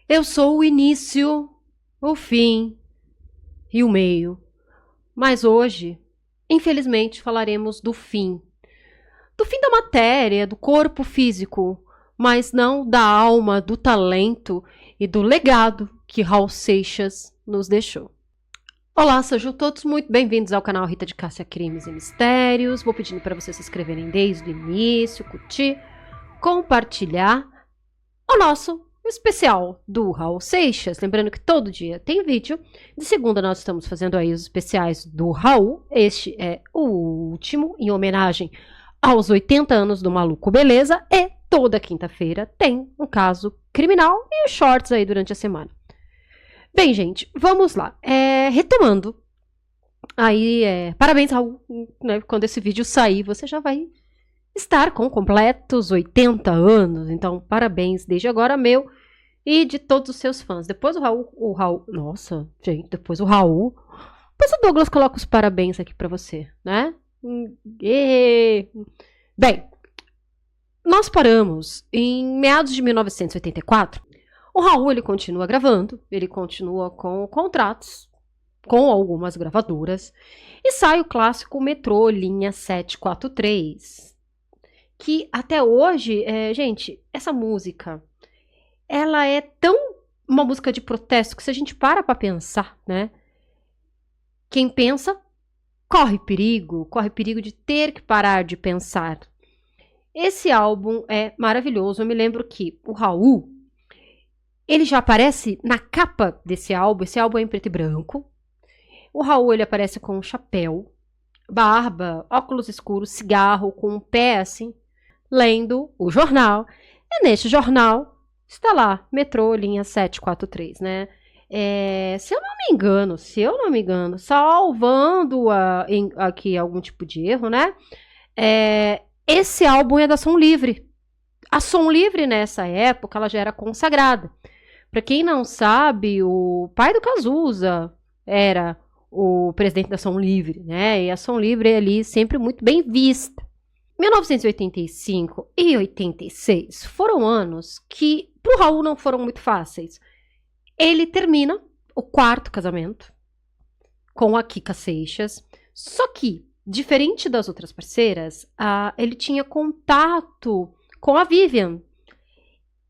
Eu sou o início, o fim e o meio. Mas hoje, infelizmente, falaremos do fim. Do fim da matéria, do corpo físico, mas não da alma, do talento e do legado que Raul Seixas nos deixou. Olá, sejam todos muito bem-vindos ao canal Rita de Cássia Crimes e Mistérios. Vou pedindo para vocês se inscreverem desde o início, curtir, compartilhar o nosso especial do Raul Seixas. Lembrando que todo dia tem vídeo. De segunda nós estamos fazendo aí os especiais do Raul. Este é o último, em homenagem aos 80 anos do Maluco Beleza. E toda quinta-feira tem um caso criminal e os shorts aí durante a semana. Bem, gente, vamos lá. Retomando, aí, parabéns, Raul, né? Quando esse vídeo sair, você já vai estar com completos 80 anos. Então, parabéns desde agora, meu e de todos os seus fãs. Depois o Raul, nossa, gente, depois o Raul. Depois o Douglas coloca os parabéns aqui pra você, né? Bem, nós paramos em meados de 1984. O Raul, ele continua gravando, ele continua com contratos com algumas gravadoras e sai o clássico Metrô Linha 743, que até hoje, gente, essa música, ela é tão uma música de protesto que se a gente para pra pensar, né, quem pensa corre perigo de ter que parar de pensar. Esse álbum é maravilhoso. Eu me lembro que o Raul, ele já aparece na capa desse álbum. Esse álbum é em preto e branco. O Raul, ele aparece com um chapéu, barba, óculos escuros, cigarro, com um pé assim, lendo o jornal. E neste jornal está lá, Metrô Linha 743, né? Se eu não me engano, salvando aqui algum tipo de erro, né? Esse álbum é da Som Livre. A Som Livre, nessa época, ela já era consagrada. Para quem não sabe, o pai do Cazuza era o presidente da Som Livre, né? E a Som Livre é ali sempre muito bem vista. 1985 e 86 foram anos que para o Raul não foram muito fáceis. Ele termina o quarto casamento com a Kika Seixas, só que, diferente das outras parceiras, ele tinha contato com a Vivian,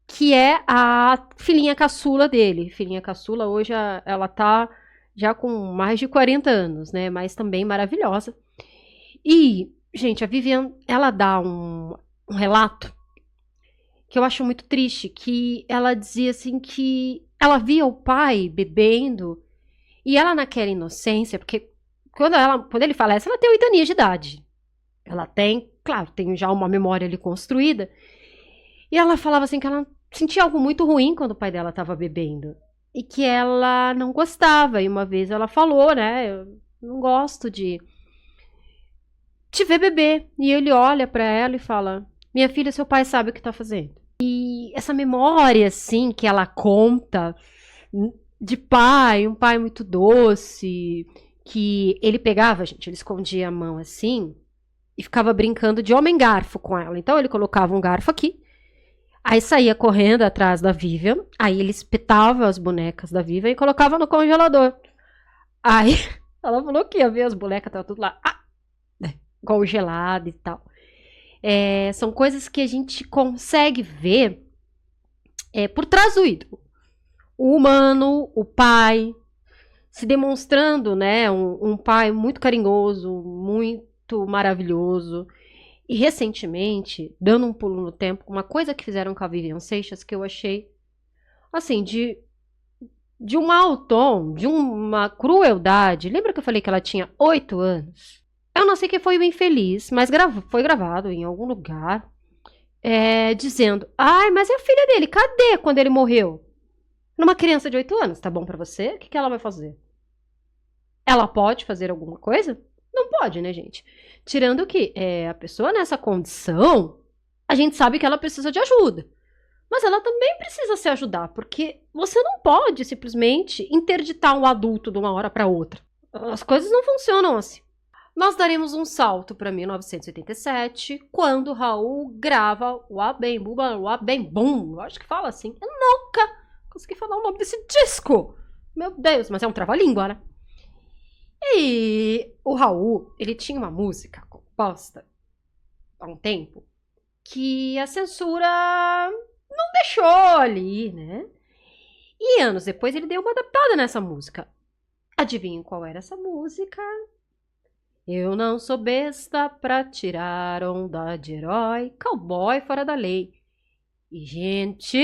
que é a filhinha caçula dele. Filhinha caçula, hoje ela tá já com mais de 40 anos, né? Mas também maravilhosa. E, gente, a Vivian, ela dá um relato que eu acho muito triste, que ela dizia assim que ela via o pai bebendo e ela naquela inocência, porque quando ele falece, ela tem 8 aninhos de idade. Ela tem, claro, tem já uma memória ali construída. E ela falava assim que ela sentia algo muito ruim quando o pai dela estava bebendo. E que ela não gostava. E uma vez ela falou, né? Eu não gosto de te ver beber. E ele olha para ela e fala: minha filha, seu pai sabe o que tá fazendo. E essa memória, assim, que ela conta de pai, um pai muito doce, que ele pegava, gente, ele escondia a mão assim e ficava brincando de homem-garfo com ela. Então ele colocava um garfo aqui, aí saía correndo atrás da Vivian, aí ele espetava as bonecas da Vivian e colocava no congelador. Aí ela falou que ia ver as bonecas, tava tudo lá, congelado e tal. São coisas que a gente consegue ver por trás do ídolo. O humano, o pai, se demonstrando, né, um pai muito carinhoso, muito maravilhoso. E recentemente, dando um pulo no tempo, uma coisa que fizeram com a Vivian Seixas que eu achei, assim, de um mau tom, de uma crueldade. Lembra que eu falei que ela tinha 8 anos? Eu não sei quem foi o infeliz, mas foi gravado em algum lugar, dizendo: ai, mas é a filha dele, cadê quando ele morreu? Numa criança de 8 anos, tá bom pra você? O que ela vai fazer? Ela pode fazer alguma coisa? Não pode, né, gente? Tirando que a pessoa nessa condição, a gente sabe que ela precisa de ajuda. Mas ela também precisa se ajudar, porque você não pode simplesmente interditar um adulto de uma hora para outra. As coisas não funcionam assim. Nós daremos um salto para 1987, quando Raul grava o Abem Bum, eu acho que fala assim. Eu nunca consegui falar o nome desse disco. Meu Deus, mas é um trava-língua, né? E o Raul, ele tinha uma música composta há um tempo que a censura não deixou ali, né? E anos depois ele deu uma adaptada nessa música. Adivinhem qual era essa música? Eu não sou besta pra tirar onda de herói, cowboy fora da lei. E, gente,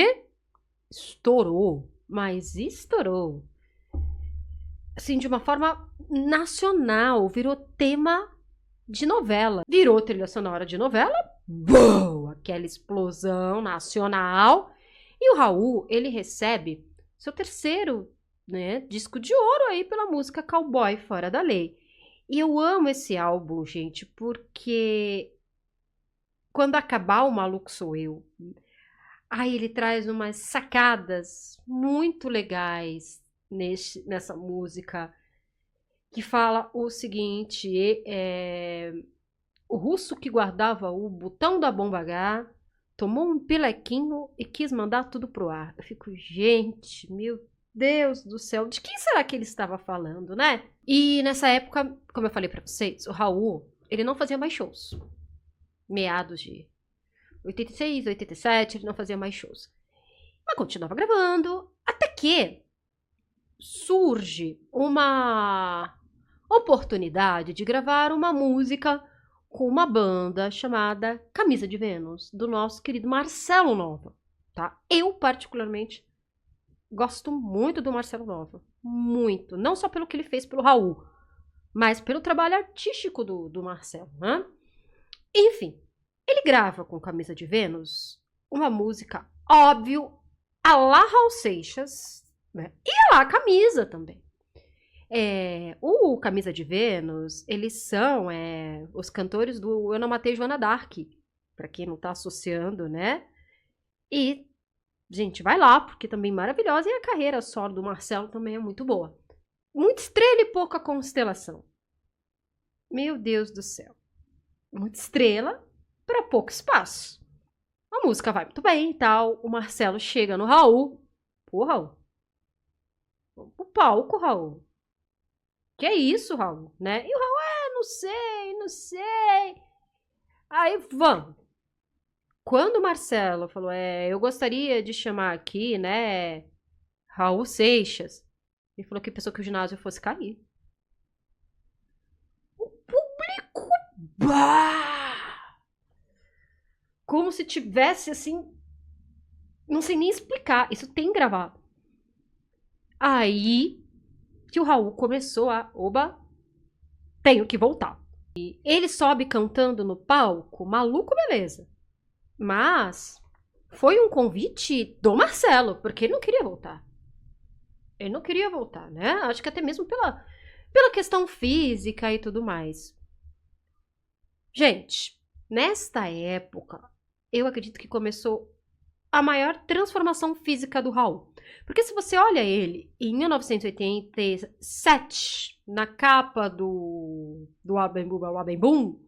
estourou, mas estourou. Assim, de uma forma nacional, virou tema de novela. Virou trilha sonora de novela, boa, aquela explosão nacional. E o Raul, ele recebe seu terceiro, né, disco de ouro aí pela música Cowboy Fora da Lei. E eu amo esse álbum, gente, porque quando acabar o Maluco Sou Eu, aí ele traz umas sacadas muito legais nessa música, que fala o seguinte, o russo que guardava o botão da bomba H tomou um pilequinho e quis mandar tudo pro ar. Eu fico, gente, meu Deus do céu, de quem será que ele estava falando, né? E nessa época, como eu falei pra vocês, o Raul, ele não fazia mais shows. Meados de 86, 87, ele não fazia mais shows. Mas continuava gravando, até que surge uma oportunidade de gravar uma música com uma banda chamada Camisa de Vênus, do nosso querido Marcelo Nova, tá? Eu, particularmente, gosto muito do Marcelo Nova, muito. Não só pelo que ele fez pelo Raul, mas pelo trabalho artístico do Marcelo, né? Enfim, ele grava com Camisa de Vênus uma música, óbvio, a la Raul Seixas, né? E a la Camisa também. O Camisa de Vênus, eles são os cantores do Eu Não Matei Joana Dark, pra quem não tá associando, né? E, gente, vai lá, porque também maravilhosa, e a carreira solo do Marcelo também é muito boa. Muita estrela e pouca constelação. Meu Deus do céu. Muita estrela para pouco espaço. A música vai muito bem e tal, o Marcelo chega no Raul. Pô, Raul, vamos pro palco, Raul. Que é isso, Raul, né? E o Raul, não sei. Aí, vamos. Quando o Marcelo falou, eu gostaria de chamar aqui, né, Raul Seixas, ele falou que pensou que o ginásio fosse cair. O público, bah! Como se tivesse, assim, não sei nem explicar, isso tem gravado. Aí que o Raul começou oba, tenho que voltar. E ele sobe cantando no palco, maluco, beleza. Mas foi um convite do Marcelo, porque ele não queria voltar. Ele não queria voltar, né? Acho que até mesmo pela questão física e tudo mais. Gente, nesta época, eu acredito que começou a maior transformação física do Raul. Porque se você olha ele em 1987, na capa do Wabem Bum Wabem Bum,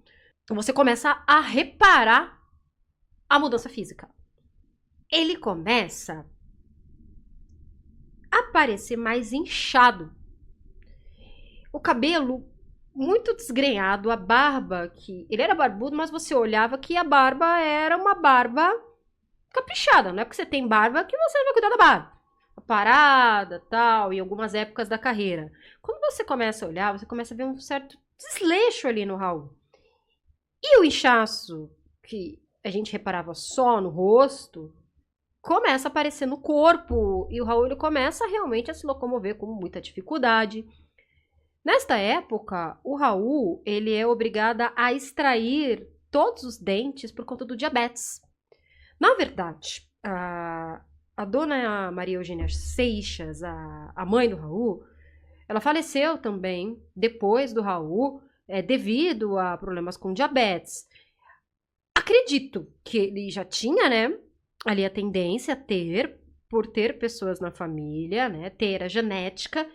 você começa a reparar a mudança física. Ele começa a parecer mais inchado. O cabelo muito desgrenhado, a barba, que ele era barbudo, mas você olhava que a barba era uma barba caprichada, não é porque você tem barba que você vai cuidar da barba. A parada, tal, em algumas épocas da carreira. Quando você começa a olhar, você começa a ver um certo desleixo ali no Raul. E o inchaço, que a gente reparava só no rosto, começa a aparecer no corpo. E o Raul ele começa realmente a se locomover com muita dificuldade. Nesta época, o Raul ele é obrigado a extrair todos os dentes por conta do diabetes. Na verdade, a dona Maria Eugênia Seixas, a mãe do Raul, ela faleceu também depois do Raul, devido a problemas com diabetes. Acredito que ele já tinha, né, ali a tendência a ter, por ter pessoas na família, né, ter a genética,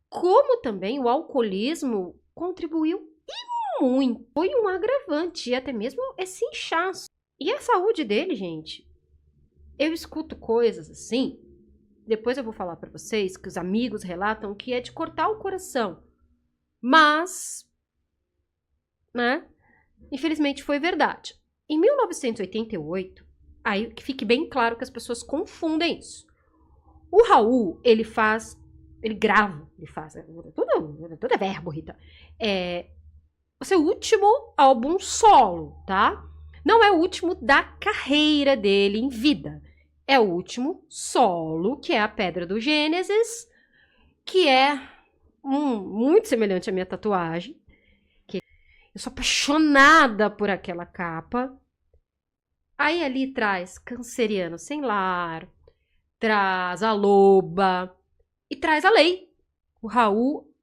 como também o alcoolismo contribuiu e muito. Foi um agravante, e até mesmo esse inchaço. E a saúde dele, gente, eu escuto coisas assim, depois eu vou falar pra vocês que os amigos relatam que é de cortar o coração. Mas, né, infelizmente foi verdade. Em 1988, aí que fique bem claro que as pessoas confundem isso. O Raul, ele faz, tudo é verbo, Rita. O seu último álbum solo, tá? Não é o último da carreira dele em vida. É o último solo, que é a Pedra do Gênesis, que é muito semelhante à minha tatuagem. Eu sou apaixonada por aquela capa. Aí ali traz Canceriano Sem Lar, traz a Loba e traz a Lei. O Raul,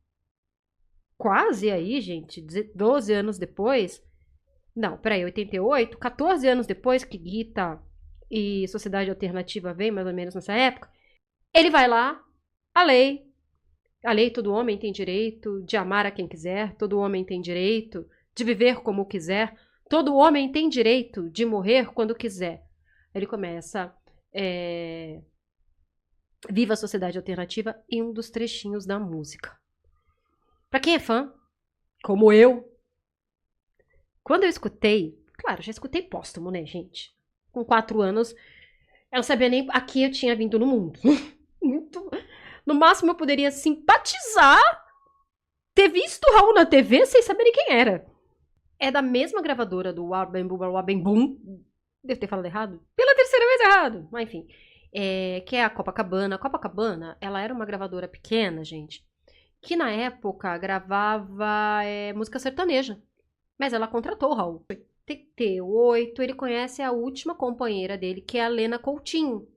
quase aí, gente, 12 anos depois. Não, peraí, 88, 14 anos depois que Guita e Sociedade Alternativa vem, mais ou menos nessa época, ele vai lá, a lei, todo homem tem direito de amar a quem quiser, todo homem tem direito de viver como quiser, todo homem tem direito de morrer quando quiser. Ele começa, Viva a Sociedade Alternativa em um dos trechinhos da música. Pra quem é fã, como eu, quando eu escutei, claro, já escutei póstumo, né, gente? Com 4 anos, eu não sabia nem a que eu tinha vindo no mundo. No máximo, eu poderia simpatizar, ter visto o Raul na TV sem saber quem era. É da mesma gravadora do Wabem Boom. Devo ter falado errado? Pela terceira vez errado. Mas enfim. Que é a Copacabana. A Copacabana, ela era uma gravadora pequena, gente, que na época gravava música sertaneja. Mas ela contratou o Raul. Em 88, ele conhece a última companheira dele, que é a Lena Coutinho.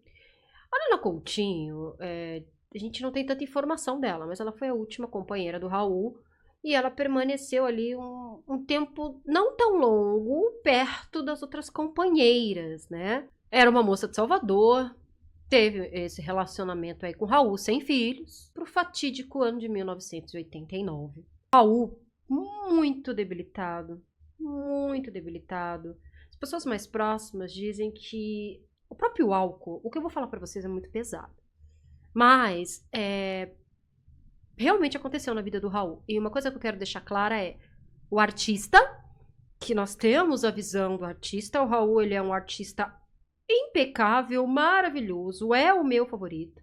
A Lena Coutinho, a gente não tem tanta informação dela, mas ela foi a última companheira do Raul. E ela permaneceu ali um tempo não tão longo perto das outras companheiras, né? Era uma moça de Salvador, teve esse relacionamento aí com o Raul, sem filhos, pro fatídico ano de 1989. Raul, muito debilitado, muito debilitado. As pessoas mais próximas dizem que o próprio álcool, o que eu vou falar pra vocês é muito pesado. Mas, realmente aconteceu na vida do Raul. E uma coisa que eu quero deixar clara é o artista, que nós temos a visão do artista. O Raul, ele é um artista impecável, maravilhoso, é o meu favorito.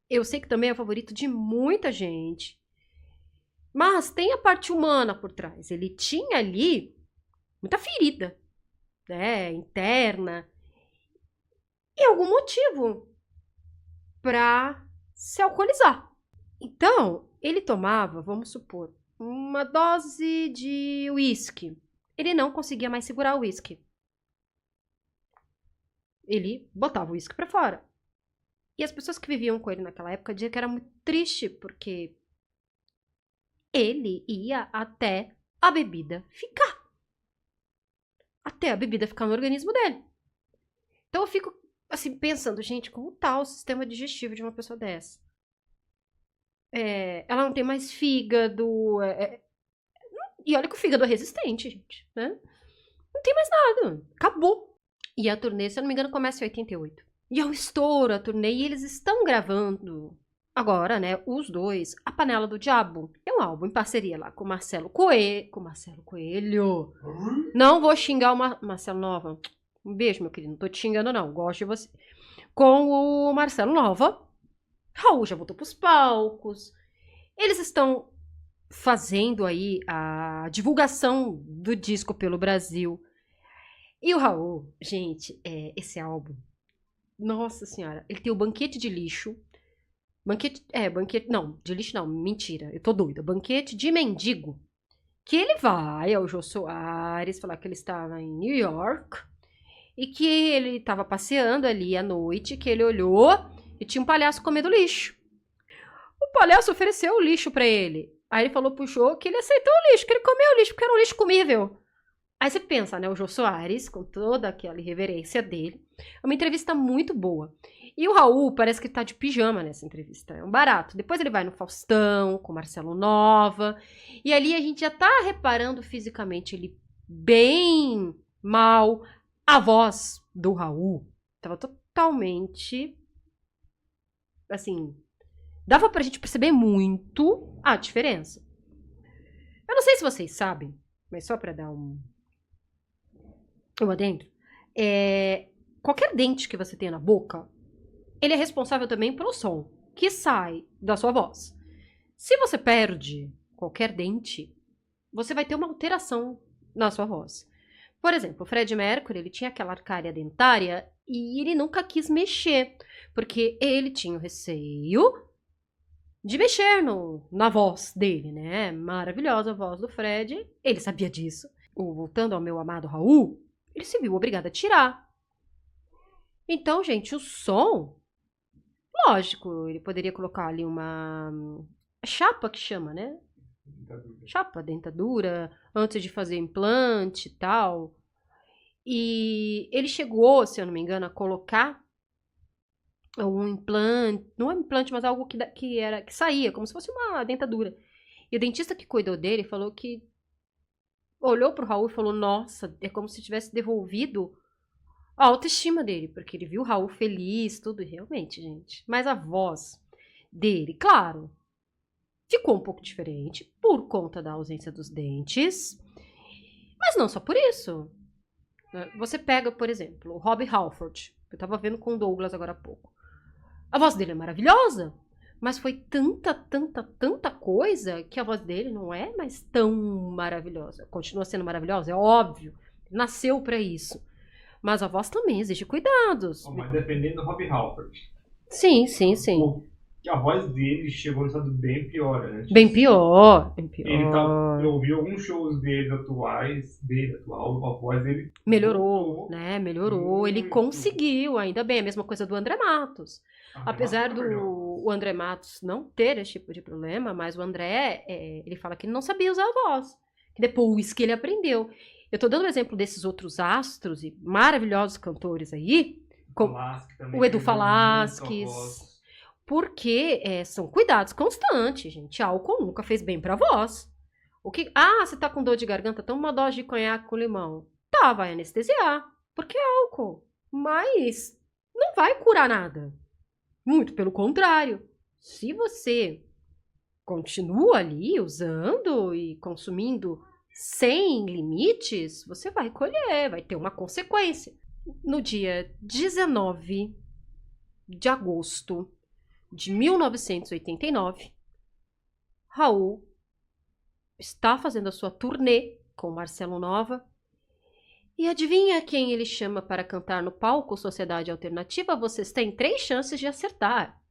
Eu sei que também é o favorito de muita gente. Mas tem a parte humana por trás. Ele tinha ali muita ferida, né, interna. E algum motivo pra se alcoolizar. Então, ele tomava, vamos supor, uma dose de uísque. Ele não conseguia mais segurar o uísque. Ele botava o uísque pra fora. E as pessoas que viviam com ele naquela época diziam que era muito triste, porque ele ia até a bebida ficar. Até a bebida ficar no organismo dele. Então eu fico assim, pensando, gente, como tá o sistema digestivo de uma pessoa dessa? Ela não tem mais fígado. E olha que o fígado é resistente, gente, né? Não tem mais nada. Acabou. E a turnê, se eu não me engano, começa em 88. E é um estouro a turnê. E eles estão gravando agora, né? Os dois, A Panela do Diabo. É um álbum em parceria lá com o Marcelo Coelho. Não vou xingar o Marcelo Nova. Um beijo, meu querido. Não tô te xingando, não. Gosto de você. Com o Marcelo Nova. Raul já voltou pros palcos. Eles estão fazendo aí a divulgação do disco pelo Brasil. E o Raul, gente, esse álbum, nossa senhora, ele tem o Banquete de Lixo. Banquete, não, de lixo não, mentira, eu tô doida. Banquete de Mendigo. Que ele vai ao Jô Soares falar que ele estava em New York e que ele estava passeando ali à noite, que ele olhou e tinha um palhaço comendo lixo. O palhaço ofereceu o lixo pra ele. Aí ele falou pro Jô que ele aceitou o lixo, que ele comeu o lixo, porque era um lixo comível. Aí você pensa, né, o Jô Soares, com toda aquela irreverência dele, é uma entrevista muito boa. E o Raul parece que tá de pijama nessa entrevista, é um barato. Depois ele vai no Faustão, com o Marcelo Nova, e ali a gente já tá reparando fisicamente ele bem mal. A voz do Raul tava totalmente, assim, dava pra gente perceber muito a diferença. Eu não sei se vocês sabem, mas só pra dar um adendo, qualquer dente que você tenha na boca, ele é responsável também pelo som que sai da sua voz. Se você perde qualquer dente, você vai ter uma alteração na sua voz. Por exemplo, o Freddie Mercury, ele tinha aquela arcária dentária e ele nunca quis mexer, porque ele tinha o receio de mexer na voz dele, né? Maravilhosa a voz do Fred, ele sabia disso. Voltando ao meu amado Raul, ele se viu obrigado a tirar. Então, gente, o som, lógico, ele poderia colocar ali uma chapa que chama, né? Chapa, dentadura, antes de fazer implante e tal. E ele chegou, se eu não me engano, a colocar um implante, não é um implante, mas algo que saía, como se fosse uma dentadura. E o dentista que cuidou dele falou que olhou pro Raul e falou, nossa, é como se tivesse devolvido a autoestima dele, porque ele viu o Raul feliz, tudo, e realmente, gente. Mas a voz dele, claro, ficou um pouco diferente por conta da ausência dos dentes, mas não só por isso. Você pega, por exemplo, o Robbie Halford, que eu tava vendo com o Douglas agora há pouco. A voz dele é maravilhosa, mas foi tanta coisa que a voz dele não é mais tão maravilhosa. Continua sendo maravilhosa, é óbvio. Nasceu pra isso. Mas a voz também exige cuidados. Mas dependendo do Robbie Halford. Sim. A voz dele chegou no estado bem pior antes. Bem pior. Eu ouvi alguns shows dele atual, a voz dele melhorou, né? Melhorou. Ele conseguiu, ainda bem. A mesma coisa do André Matos. Apesar do André Matos não ter esse tipo de problema, mas o André, ele fala que ele não sabia usar a voz. Que depois que ele aprendeu. Eu tô dando um exemplo desses outros astros e maravilhosos cantores aí, como o Edu Falasques, porque são cuidados constantes, gente. Álcool nunca fez bem pra voz. Você tá com dor de garganta? Toma uma dose de conhaque com limão. Tá, vai anestesiar, porque é álcool. Mas não vai curar nada. Muito pelo contrário. Se você continua ali usando e consumindo sem limites, você vai colher, vai ter uma consequência. No dia 19 de agosto de 1989, Raul está fazendo a sua turnê com Marcelo Nova. E adivinha quem ele chama para cantar no palco Sociedade Alternativa? Vocês têm 3 chances de acertar.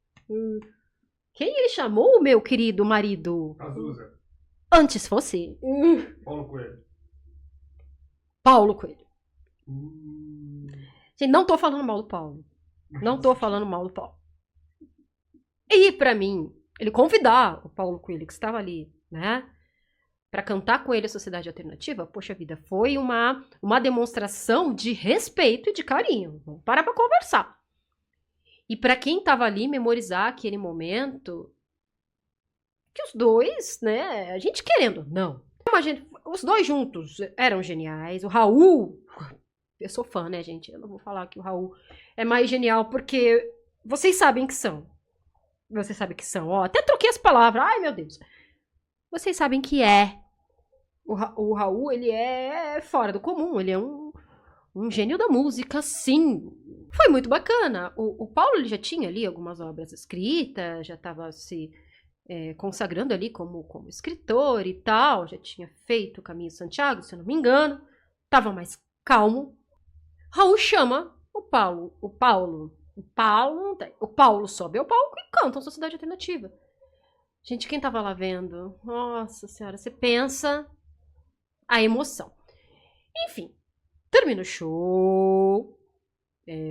Quem ele chamou, meu querido marido? Cazuza. Antes fosse. Paulo Coelho. Gente, não tô falando mal do Paulo. E pra mim, ele convidar o Paulo Coelho, que estava ali, né? Pra cantar com ele a Sociedade Alternativa, poxa vida, foi uma demonstração de respeito e de carinho. Vamos parar pra conversar. E pra quem tava ali, memorizar aquele momento, que os dois, né, a gente querendo, não. Os dois juntos eram geniais. O Raul, eu sou fã, né, gente? Eu não vou falar que o Raul é mais genial, porque vocês sabem que são. Vocês sabem que são. Ó, até troquei as palavras. Ai, meu Deus. Vocês sabem que é. O Raul, ele é fora do comum. Ele é um gênio da música, sim. Foi muito bacana. O Paulo, ele já tinha ali algumas obras escritas, já estava se consagrando ali como escritor e tal. Já tinha feito o Caminho de Santiago, se eu não me engano. Estava mais calmo. Raul chama o Paulo. O Paulo sobe ao palco e canta uma Sociedade Alternativa. Gente, quem tava lá vendo? Nossa Senhora, você pensa a emoção. Enfim, termina o show.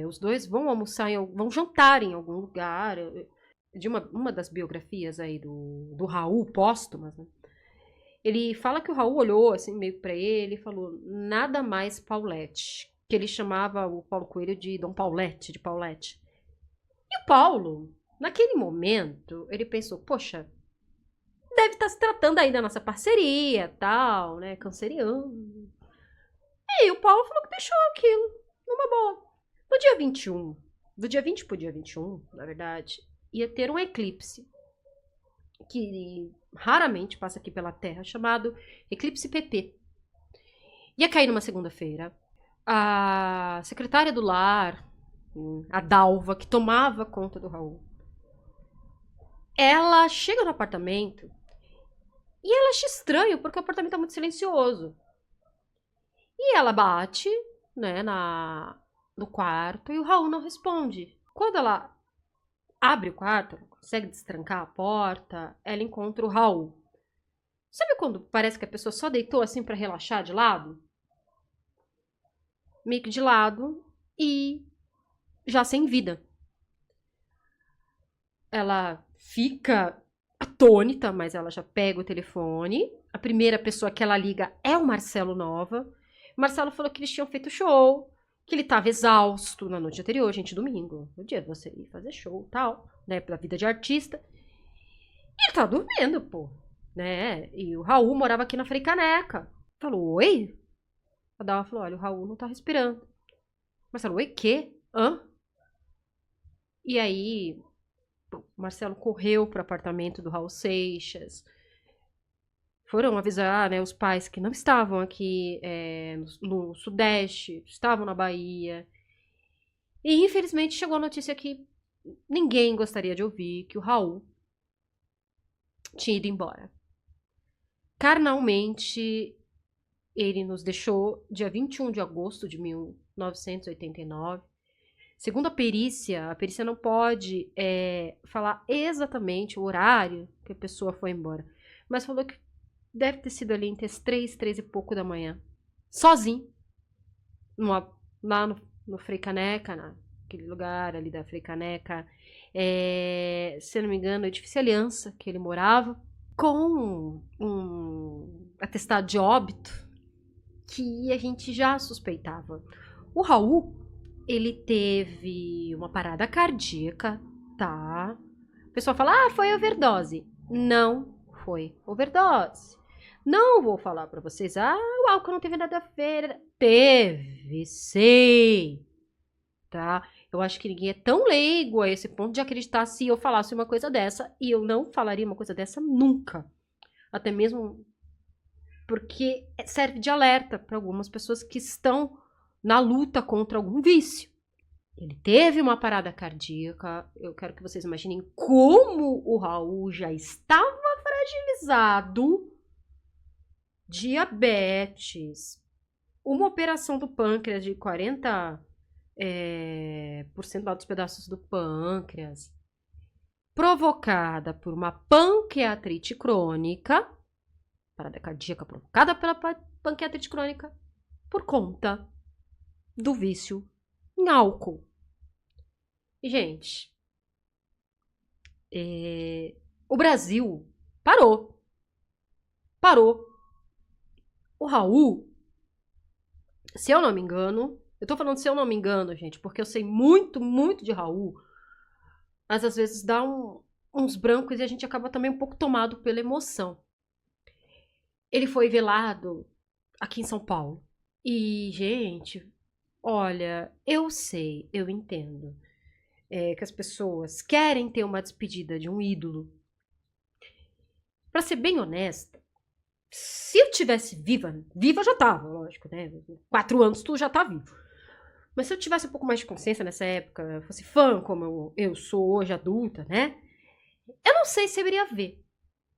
Os dois vão almoçar, vão jantar em algum lugar. De uma das biografias aí do Raul, póstumas, né? Ele fala que o Raul olhou assim meio pra ele e falou, nada mais Paulette. Que ele chamava o Paulo Coelho de Dom Paulette, de Paulette. E o Paulo, naquele momento, ele pensou, poxa, deve estar se tratando aí da nossa parceria, tal, né, canceriano. E o Paulo falou que deixou aquilo, numa boa. No dia 21 do dia 20 pro dia 21, na verdade, ia ter um eclipse que raramente passa aqui pela Terra, chamado eclipse PP. Ia cair numa segunda-feira. A secretária do lar, a Dalva, que tomava conta do Raul, ela chega no apartamento e ela acha estranho, porque o apartamento é muito silencioso. E ela bate, né, no quarto e o Raul não responde. Quando ela abre o quarto, ela consegue destrancar a porta, ela encontra o Raul. Sabe quando parece que a pessoa só deitou assim pra relaxar de lado? Meio que de lado e já sem vida. Ela fica atônita, mas ela já pega o telefone. A primeira pessoa que ela liga é o Marcelo Nova. O Marcelo falou que eles tinham feito show, que ele estava exausto na noite anterior, gente, domingo, no dia de você ir fazer show e tal, né, pela vida de artista. E ele tava dormindo, pô, né? E o Raul morava aqui na Frei Caneca. Falou, oi? A Dalva falou, olha, o Raul não tá respirando. Marcelo, oi, quê? Hã? E aí, o Marcelo correu pro apartamento do Raul Seixas. Foram avisar, né, os pais que não estavam aqui no Sudeste, estavam na Bahia. E infelizmente chegou a notícia que ninguém gostaria de ouvir, que o Raul tinha ido embora. Carnalmente, ele nos deixou dia 21 de agosto de 1989. Segundo a perícia não pode falar exatamente o horário que a pessoa foi embora, mas falou que deve ter sido ali entre as 3 e pouco da manhã. Sozinho. Lá no Frei Caneca, naquele lugar ali da Frei Caneca. Se eu não me engano, é Edifício Aliança, que ele morava. Com um atestado de óbito que a gente já suspeitava. O Raul, ele teve uma parada cardíaca, tá? O pessoal fala, foi overdose. Não foi overdose. Não vou falar pra vocês, o álcool não teve nada a ver. Teve, sim. Tá? Eu acho que ninguém é tão leigo a esse ponto de acreditar se eu falasse uma coisa dessa. E eu não falaria uma coisa dessa nunca. Até mesmo porque serve de alerta para algumas pessoas que estão na luta contra algum vício. Ele teve uma parada cardíaca. Eu quero que vocês imaginem como o Raul já estava fragilizado. Diabetes, uma operação do pâncreas de 40% lá dos pedaços do pâncreas, provocada por uma pancreatite crônica, parada cardíaca provocada pela pancreatite crônica, por conta do vício em álcool. E, gente, o Brasil parou. O Raul, se eu não me engano, eu tô falando se eu não me engano, gente, porque eu sei muito, muito de Raul, mas às vezes dá uns brancos e a gente acaba também um pouco tomado pela emoção. Ele foi velado aqui em São Paulo. E, gente, olha, eu sei, eu entendo que as pessoas querem ter uma despedida de um ídolo. Pra ser bem honesta, se eu tivesse viva eu já tava, lógico, né? 4 anos tu já tá vivo. Mas se eu tivesse um pouco mais de consciência nessa época, fosse fã como eu sou hoje, adulta, né? Eu não sei se eu iria ver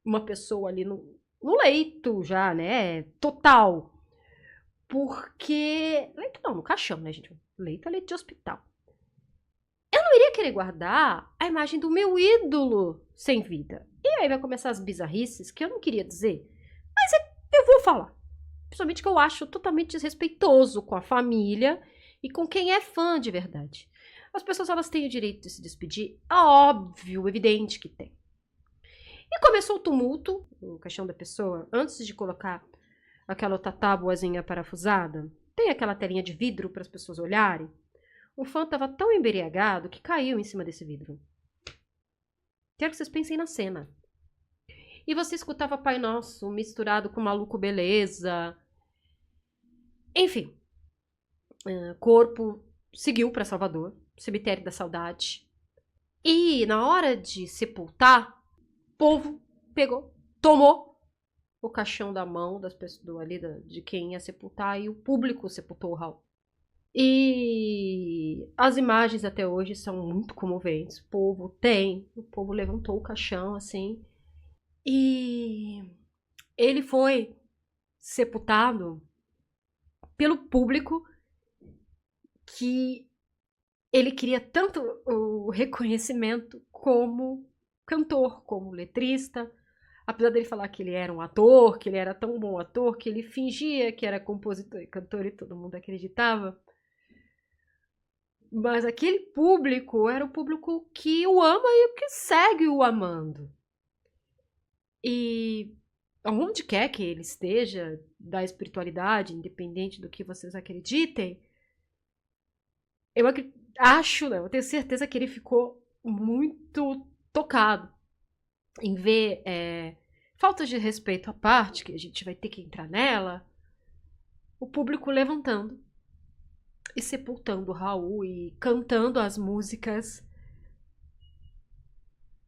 uma pessoa ali no leito já, né? Total. Porque... Leito não, no caixão, né, gente? Leito é leito de hospital. Eu não iria querer guardar a imagem do meu ídolo sem vida. E aí vai começar as bizarrices que eu não queria dizer. Mas eu vou falar. Principalmente que eu acho totalmente desrespeitoso com a família e com quem é fã de verdade. As pessoas, elas têm o direito de se despedir? Óbvio, evidente que tem. E começou o tumulto no caixão da pessoa. Antes de colocar aquela outra tábuazinha parafusada, tem aquela telinha de vidro para as pessoas olharem. O fã estava tão embriagado que caiu em cima desse vidro. Quero que vocês pensem na cena. E você escutava Pai Nosso misturado com Maluco Beleza. Enfim. O corpo seguiu para Salvador. cemitério da saudade. E na hora de sepultar, o povo pegou, tomou o caixão da mão das pessoas ali de quem ia sepultar e o público sepultou o Raul. E as imagens até hoje são muito comoventes. O povo levantou o caixão assim e ele foi sepultado pelo público que ele queria tanto o reconhecimento como cantor, como letrista. Apesar dele falar que ele era um ator, que ele era tão bom ator, que ele fingia que era compositor e cantor e todo mundo acreditava. Mas aquele público era o público que o ama e que segue o amando. E aonde quer que ele esteja, da espiritualidade, independente do que vocês acreditem, eu eu tenho certeza que ele ficou muito tocado em ver faltas de respeito à parte, que a gente vai ter que entrar nela, o público levantando e sepultando o Raul e cantando as músicas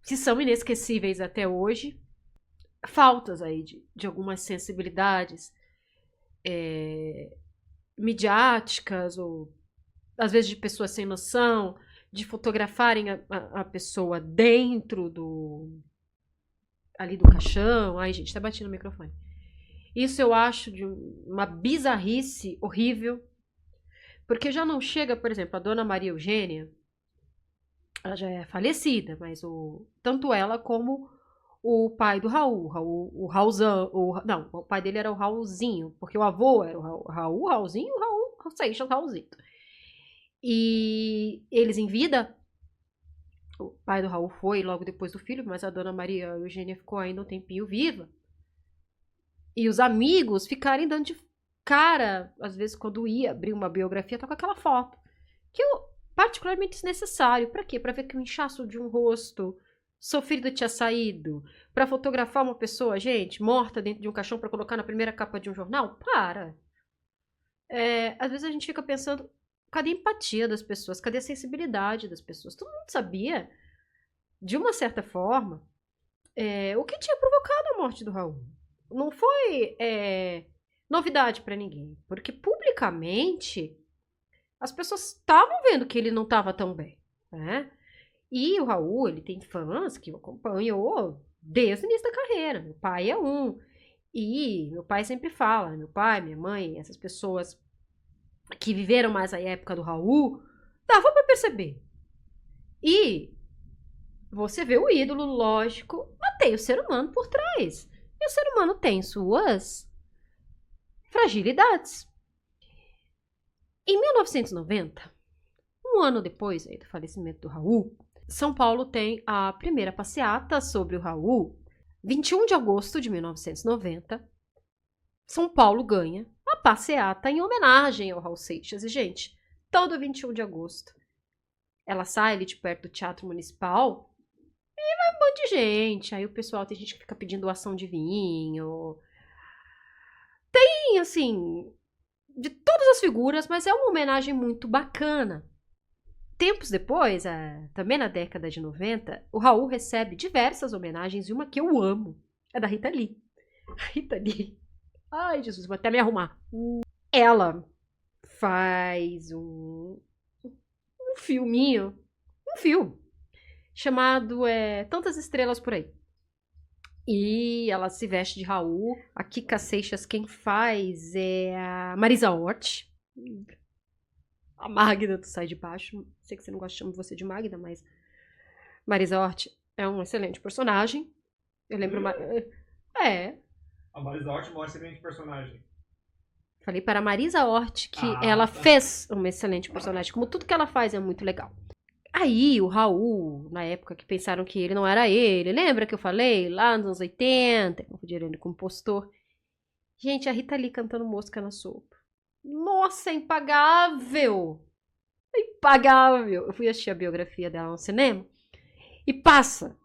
que são inesquecíveis até hoje. Faltas aí de algumas sensibilidades midiáticas ou às vezes de pessoas sem noção, de fotografarem a pessoa dentro ali do caixão. Ai, gente, tá batendo o microfone. Isso eu acho de uma bizarrice horrível, porque já não chega, por exemplo, a dona Maria Eugênia, ela já é falecida, mas tanto ela como o pai do Raul, o Raulzão, não, o pai dele era o Raulzinho, porque o avô era o Raulzinho, o Raul Seixas, o Raulzito. E eles em vida, o pai do Raul foi logo depois do filho, mas a dona Maria Eugênia ficou ainda um tempinho viva. E os amigos ficarem dando de cara, às vezes quando ia abrir uma biografia, tá com aquela foto. Que eu, particularmente desnecessário. Pra quê? Pra ver que o inchaço de um rosto sofrido tinha saído. Pra fotografar uma pessoa, gente, morta dentro de um caixão pra colocar na primeira capa de um jornal? Para! Às vezes a gente fica pensando, cadê a empatia das pessoas? Cadê a sensibilidade das pessoas? Todo mundo sabia, de uma certa forma, o que tinha provocado a morte do Raul. Não foi novidade pra ninguém. Porque publicamente as pessoas estavam vendo que ele não estava tão bem, né? E o Raul, ele tem fãs que o acompanhou desde o início da carreira. Meu pai é um. E meu pai sempre fala, meu pai, minha mãe, essas pessoas que viveram mais a época do Raul, dava pra perceber. E você vê o ídolo, lógico, mas tem o ser humano por trás. E o ser humano tem suas fragilidades. Em 1990, um ano depois do falecimento do Raul, São Paulo tem a primeira passeata sobre o Raul. 21 de agosto de 1990, São Paulo ganha a passeata em homenagem ao Raul Seixas. E, gente, todo 21 de agosto, ela sai ali de perto do Teatro Municipal e vai um monte de gente. Aí o pessoal, tem gente que fica pedindo doação de vinho. Tem, assim, de todas as figuras, mas é uma homenagem muito bacana. Tempos depois, também na década de 90, o Raul recebe diversas homenagens e uma que eu amo é da Rita Lee. A Rita Lee, ai Jesus, vou até me arrumar. Ela faz um filminho, um filme, chamado Tantas Estrelas por Aí. E ela se veste de Raul. A Kika Seixas quem faz é a Marisa Hort. A Magda do Sai de Baixo. Sei que você não gosta de chamar você de Magda, mas Marisa Hort é um excelente personagem. Eu lembro... A Marisa Hort é uma excelente personagem. Falei para a Marisa Hort que ela fez uma excelente personagem. Como tudo que ela faz é muito legal. Aí o Raul, na época que pensaram que ele não era ele, lembra que eu falei? Lá nos anos 80, confundiram ele com compositor. Gente, a Rita Lee cantando Mosca na Sopa. Nossa, é impagável! É impagável! Eu fui assistir a biografia dela no cinema e passa.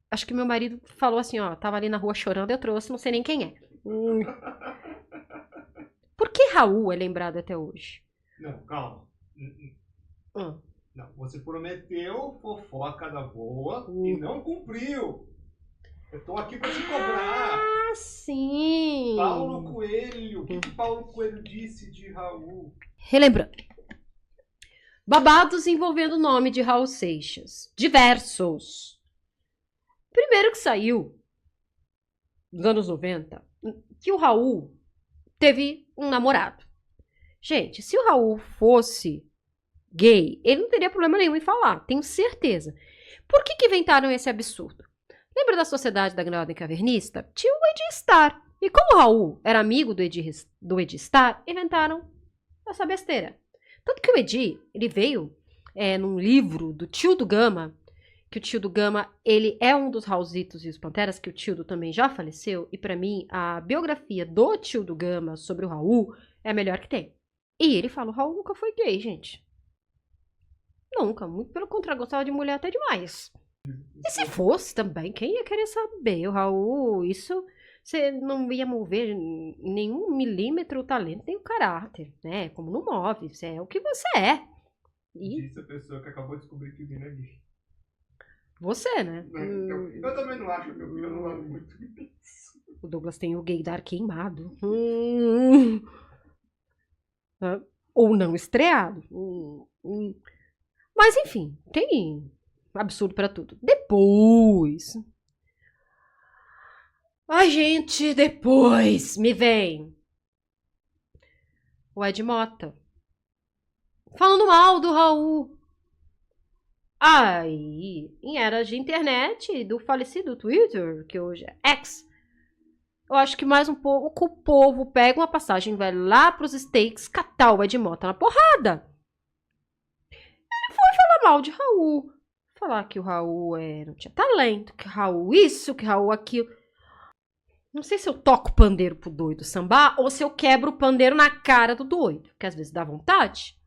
Acho que meu marido falou assim, ó, tava ali na rua chorando, eu trouxe, não sei nem quem é. Por que Raul é lembrado até hoje? Não, calma. Não, você prometeu fofoca da boa e não cumpriu. Eu tô aqui pra te cobrar. Ah, sim. Paulo Coelho. O que Paulo Coelho disse de Raul? Relembrando. Babados envolvendo o nome de Raul Seixas. Diversos. Primeiro que saiu, nos anos 90, que o Raul teve um namorado. Gente, se o Raul fosse gay, ele não teria problema nenhum em falar, tenho certeza. Por que inventaram esse absurdo? Lembra da Sociedade da Ordem Cavernista? Tinha o Edi Star. E como o Raul era amigo do Edi Star, inventaram essa besteira. Tanto que o Edi, ele veio num livro do Tio do Gama, que o Tio do Gama, ele é um dos Raulzitos e os Panteras, que o Tio também já faleceu, e pra mim, a biografia do Tio do Gama sobre o Raul é a melhor que tem. E ele fala, o Raul nunca foi gay, gente. Nunca, muito pelo contrário, gostava de mulher até demais. E se fosse também, quem ia querer saber? O Raul, isso você não ia mover nenhum milímetro o talento, nem o caráter, né? Como não move, você é o que você é. E disse a pessoa que acabou de descobrir que o Vini é gay. Você, né? Eu também não acho, meu filho não é muito isso. O Douglas tem o gaydar queimado. Ou não estreado. Mas enfim, tem absurdo pra tudo. Depois. Ai, gente, depois me vem o Ed Mota falando mal do Raul. Aí, em eras de internet, do falecido Twitter, que hoje é X, eu acho que mais um pouco o povo pega uma passagem, vai lá pros States catar o Ed Mota na porrada. Ele foi falar mal de Raul. Falar que o Raul não tinha talento, que o Raul isso, que o Raul aquilo. Não sei se eu toco pandeiro pro doido sambar ou se eu quebro o pandeiro na cara do doido, que às vezes dá vontade.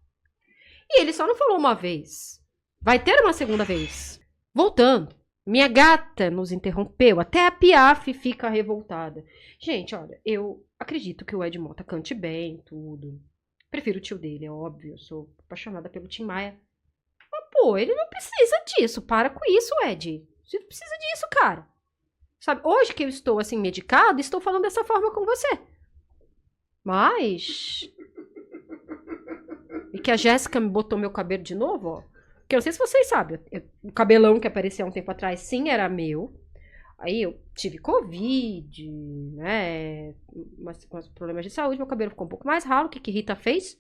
E ele só não falou uma vez. Vai ter uma segunda vez. Voltando. Minha gata nos interrompeu. Até a Piaf fica revoltada. Gente, olha, eu acredito que o Ed Mota cante bem, tudo. Prefiro o tio dele, é óbvio. Eu sou apaixonada pelo Tim Maia. Mas, pô, ele não precisa disso. Para com isso, Ed. Você não precisa disso, cara. Sabe, hoje que eu estou, assim, medicada, estou falando dessa forma com você. Mas... E que a Jéssica me botou meu cabelo de novo, ó. Porque eu não sei se vocês sabem. O cabelão que aparecia há um tempo atrás, sim, era meu. Aí eu tive Covid, né? Com os problemas de saúde, meu cabelo ficou um pouco mais ralo. O que Rita fez?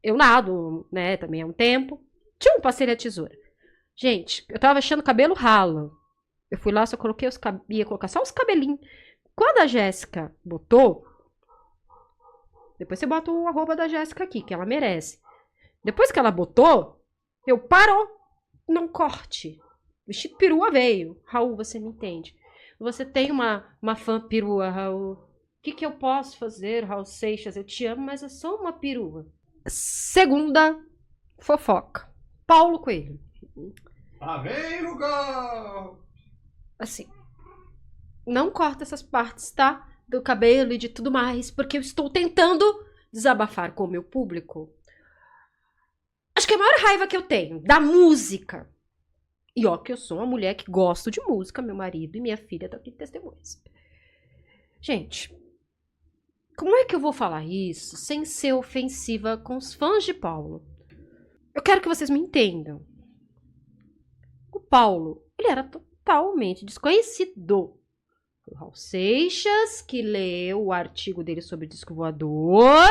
Eu nado, né? Também há um tempo. Tchum, passei a tesoura. Gente, eu tava achando cabelo ralo. Eu fui lá, só coloquei ia colocar só os cabelinhos. Quando a Jéssica botou, depois você bota o arroba da Jéssica aqui, que ela merece. Depois que ela botou, eu parou, não corte. Vestido perua veio. Raul, você me entende. Você tem uma fã perua, Raul. O que eu posso fazer, Raul Seixas? Eu te amo, mas eu sou uma perua. Segunda fofoca. Paulo Coelho. Lá vem o gol! Assim, não corta essas partes, tá? Do cabelo e de tudo mais, porque eu estou tentando desabafar com o meu público. Acho que a maior raiva que eu tenho da música. E ó, que eu sou uma mulher que gosto de música, meu marido e minha filha estão aqui de testemunhas. Gente, como é que eu vou falar isso sem ser ofensiva com os fãs de Paulo? Eu quero que vocês me entendam. O Paulo, ele era totalmente desconhecido. O Raul Seixas, que leu o artigo dele sobre o disco voador,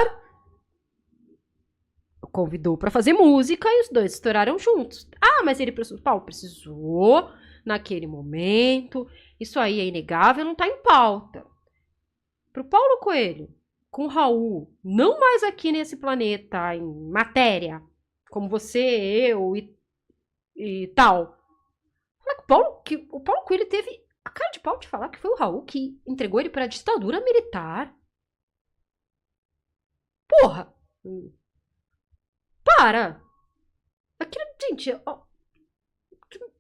o convidou para fazer música e os dois estouraram juntos. Ah, mas o Paulo precisou naquele momento. Isso aí é inegável, não tá em pauta. Pro Paulo Coelho, com o Raul, não mais aqui nesse planeta, em matéria, como você, eu e tal. O Paulo Coelho teve a cara de pau de falar que foi o Raul que entregou ele para a ditadura militar. Porra! Para! Aquilo, gente, ó,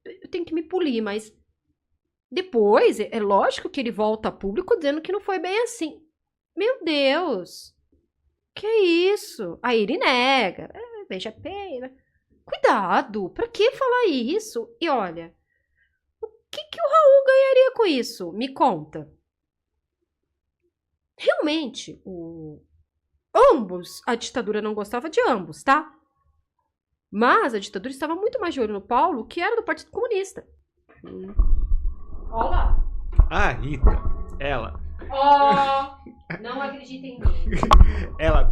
eu tenho que me polir, mas depois, é lógico que ele volta a público dizendo que não foi bem assim. Meu Deus! Que isso? Aí ele nega. Veja bem, né? Cuidado, pra que falar isso? E olha, o que o Raul ganharia com isso? Me conta. Realmente, ambos, a ditadura não gostava de ambos, tá? Mas a ditadura estava muito mais de olho no Paulo, que era do Partido Comunista. Olá! A Rita, ela. Não acredita em mim. Ela,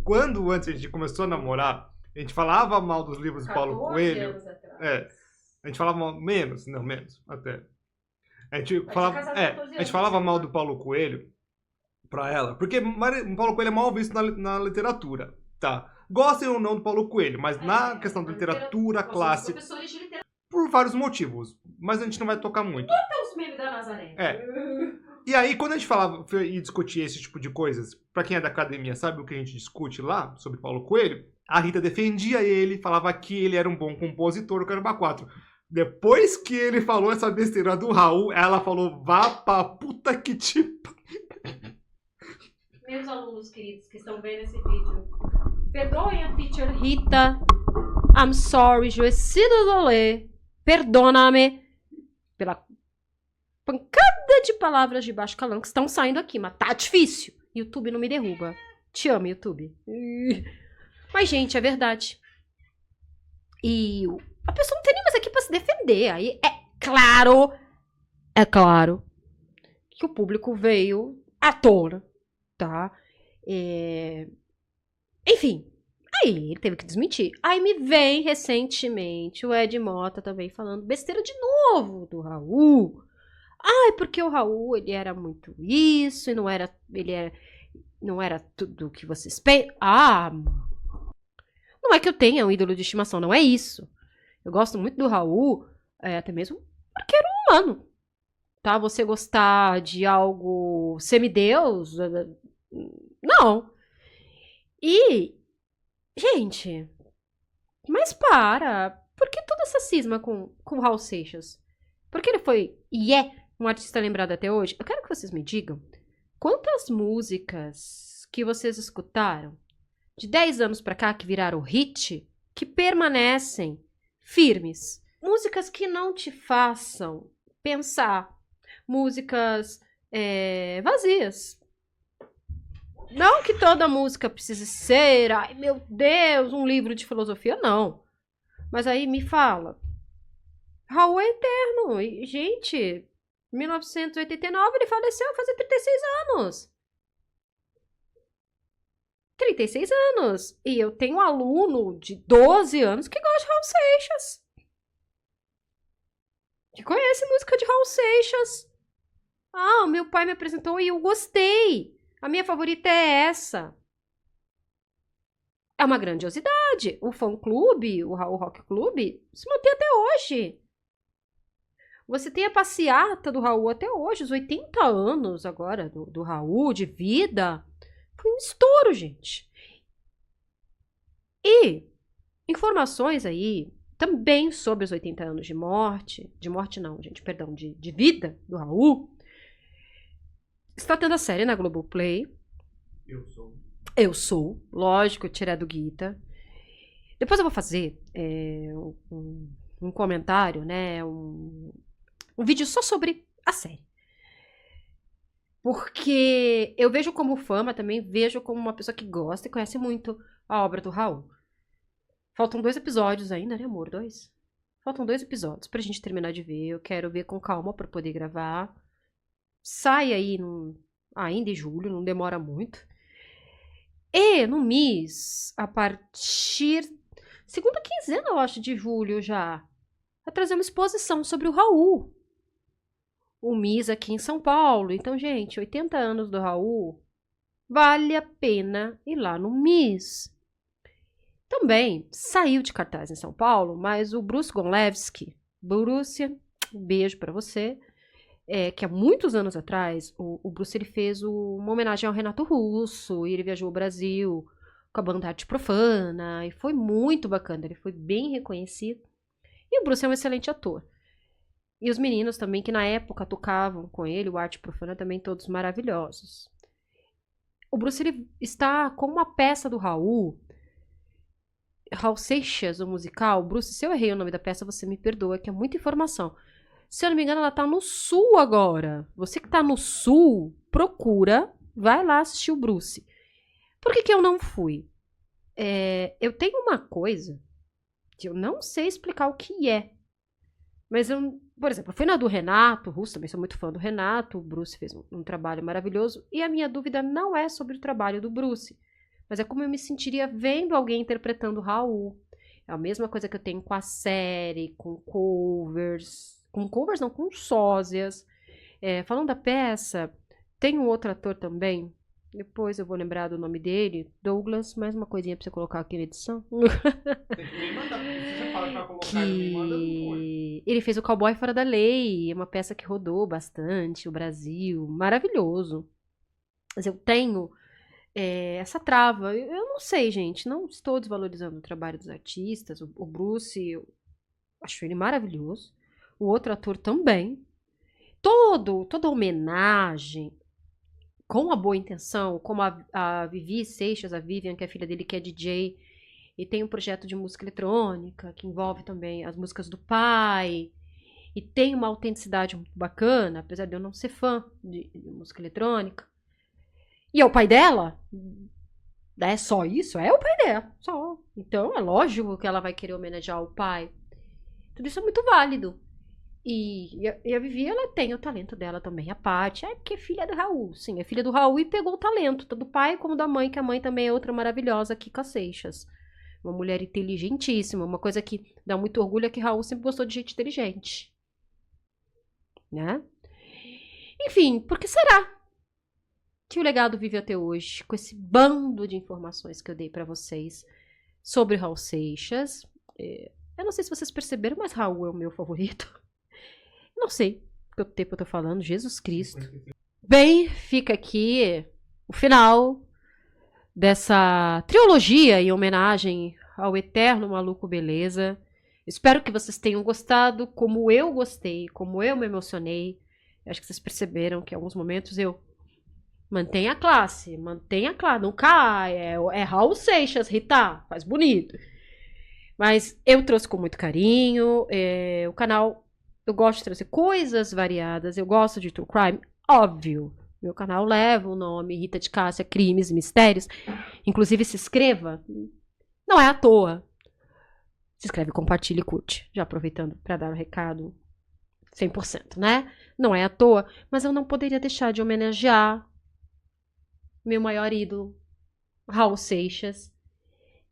quando antes a gente começou a namorar, a gente falava mal dos livros do Paulo Coelho. A gente falava menos até. A gente falava mal do Paulo Coelho pra ela, porque o Paulo Coelho é mal visto na literatura, tá? Gostem ou não do Paulo Coelho, mas na questão da literatura clássica, por vários motivos, mas a gente não vai tocar muito. Os memes da Nazaré. E aí, quando a gente falava e discutia esse tipo de coisas, pra quem é da academia sabe o que a gente discute lá sobre Paulo Coelho, a Rita defendia ele, falava que ele era um bom compositor, o Caramba 4. Depois que ele falou essa besteira do Raul, ela falou, vá pra puta que tipo. Meus alunos queridos que estão vendo esse vídeo, perdoem a teacher Rita. I'm sorry, je suis désolé. Perdona-me pela pancada de palavras de baixo calão que estão saindo aqui, mas tá difícil. YouTube não me derruba. Te amo, YouTube. Mas, gente, é verdade. E a pessoa não tem nem mais aqui pra se defender. Aí é claro que o público veio à tona, tá? Enfim, aí ele teve que desmentir. Aí me vem recentemente o Ed Mota também falando besteira de novo do Raul. Porque o Raul, ele era muito isso, e não era tudo o que vocês pensam. Não é que eu tenha um ídolo de estimação, não é isso. Eu gosto muito do Raul, até mesmo porque era um humano. Tá? Você gostar de algo semideus? Não. E, gente, mas por que toda essa cisma com o Raul Seixas? Porque ele foi e é um artista lembrado até hoje. Eu quero que vocês me digam quantas músicas que vocês escutaram de 10 anos pra cá que viraram hit, que permanecem firmes. Músicas que não te façam pensar. Músicas vazias. Não que toda música precise ser, ai meu Deus, um livro de filosofia, não. Mas aí me fala. Raul é eterno. E, gente, 1989 ele faleceu, fazia 36 anos. 36 anos. E eu tenho um aluno de 12 anos que gosta de Raul Seixas. Que conhece música de Raul Seixas. O meu pai me apresentou e eu gostei. A minha favorita é essa. É uma grandiosidade. O fã-clube, o Raul Rock Club, se mantém até hoje. Você tem a passeata do Raul até hoje, os 80 anos agora do Raul, de vida. Foi um estouro, gente. E informações aí também sobre os 80 anos de morte. De morte não, gente, perdão, de vida do Raul. Está tendo a série na Globoplay. Eu sou. Lógico, tirei do Guita. Depois eu vou fazer um comentário, né? Um vídeo só sobre a série. Porque eu vejo como fã, mas também vejo como uma pessoa que gosta e conhece muito a obra do Raul. Faltam 2 episódios ainda, né, amor? 2? Faltam 2 episódios pra gente terminar de ver. Eu quero ver com calma pra poder gravar. Sai aí ainda em julho, não demora muito. E no MIS, a partir segunda quinzena, eu acho, de julho já, vai trazer uma exposição sobre o Raul. O MIS aqui em São Paulo. Então, gente, 80 anos do Raul, vale a pena ir lá no MIS. Também saiu de cartaz em São Paulo, mas o Bruce Gonlewski, Borussia, um beijo pra você, que há muitos anos atrás, o Bruce ele fez uma homenagem ao Renato Russo, e ele viajou ao Brasil com a banda Arte Profana, e foi muito bacana, ele foi bem reconhecido. E o Bruce é um excelente ator. E os meninos também, que na época tocavam com ele, o Arte Profana, também todos maravilhosos. O Bruce ele está com uma peça do Raul Raul Seixas, o musical, Bruce, se eu errei o nome da peça, você me perdoa, que é muita informação. Se eu não me engano, ela tá no Sul agora. Você que tá no Sul, procura, vai lá assistir o Bruce. Por que eu não fui? Eu tenho uma coisa que eu não sei explicar o que é. Mas por exemplo, eu fui na do Renato Russo, também sou muito fã do Renato, o Bruce fez um trabalho maravilhoso, e a minha dúvida não é sobre o trabalho do Bruce, mas é como eu me sentiria vendo alguém interpretando o Raul. É a mesma coisa que eu tenho com a série, com covers não, com sósias. Falando da peça, tem um outro ator também, depois eu vou lembrar do nome dele, Douglas, mais uma coisinha pra você colocar aqui na edição. Tem que me mandar, se você fala pra colocar, me manda depois. Ele fez o Cowboy Fora da Lei, uma peça que rodou bastante o Brasil, maravilhoso. Mas eu tenho essa trava. Eu não sei, gente, não estou desvalorizando o trabalho dos artistas. O Bruce, eu acho ele maravilhoso. O outro ator também. Toda homenagem, com a boa intenção, como a Vivi Seixas, a Vivian, que é a filha dele, que é DJ, e tem um projeto de música eletrônica, que envolve também as músicas do pai, e tem uma autenticidade muito bacana, apesar de eu não ser fã de música eletrônica. E é o pai dela? É só isso? É o pai dela, só. Então é lógico que ela vai querer homenagear o pai. Tudo isso é muito válido. E a Vivi, ela tem o talento dela também, a Paty, porque é filha do Raul. Sim, é filha do Raul e pegou o talento, tanto do pai como da mãe, que a mãe também é outra maravilhosa, Kika Seixas. Uma mulher inteligentíssima, uma coisa que dá muito orgulho é que Raul sempre gostou de gente inteligente. Né? Enfim, por que será que o legado vive até hoje, com esse bando de informações que eu dei pra vocês sobre Raul Seixas? Eu não sei se vocês perceberam, mas Raul é o meu favorito. Não sei quanto tempo eu tô falando, Jesus Cristo. Bem, fica aqui o final dessa trilogia em homenagem ao eterno Maluco Beleza. Espero que vocês tenham gostado, como eu gostei, como eu me emocionei. Eu acho que vocês perceberam que em alguns momentos eu mantenha a classe, não cai, é Raul Seixas, Rita, faz bonito. Mas eu trouxe com muito carinho, o canal, eu gosto de trazer coisas variadas, eu gosto de true crime, óbvio. Meu canal leva o nome Rita de Cássia, Crimes e Mistérios. Inclusive, se inscreva. Não é à toa. Se inscreve, compartilha e curte. Já aproveitando para dar o recado 100%, né? Não é à toa, mas eu não poderia deixar de homenagear meu maior ídolo, Raul Seixas.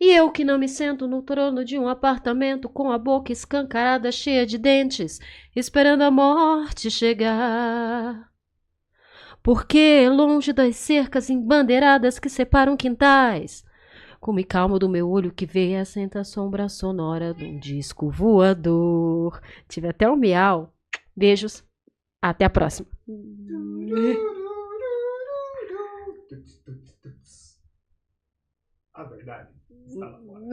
E eu que não me sento no trono de um apartamento com a boca escancarada, cheia de dentes, esperando a morte chegar. Porque longe das cercas embandeiradas que separam quintais, como e calmo do meu olho que vê assenta a sombra sonora de um disco voador. Tive até um miau. Beijos. Até a próxima. A verdade está lá fora.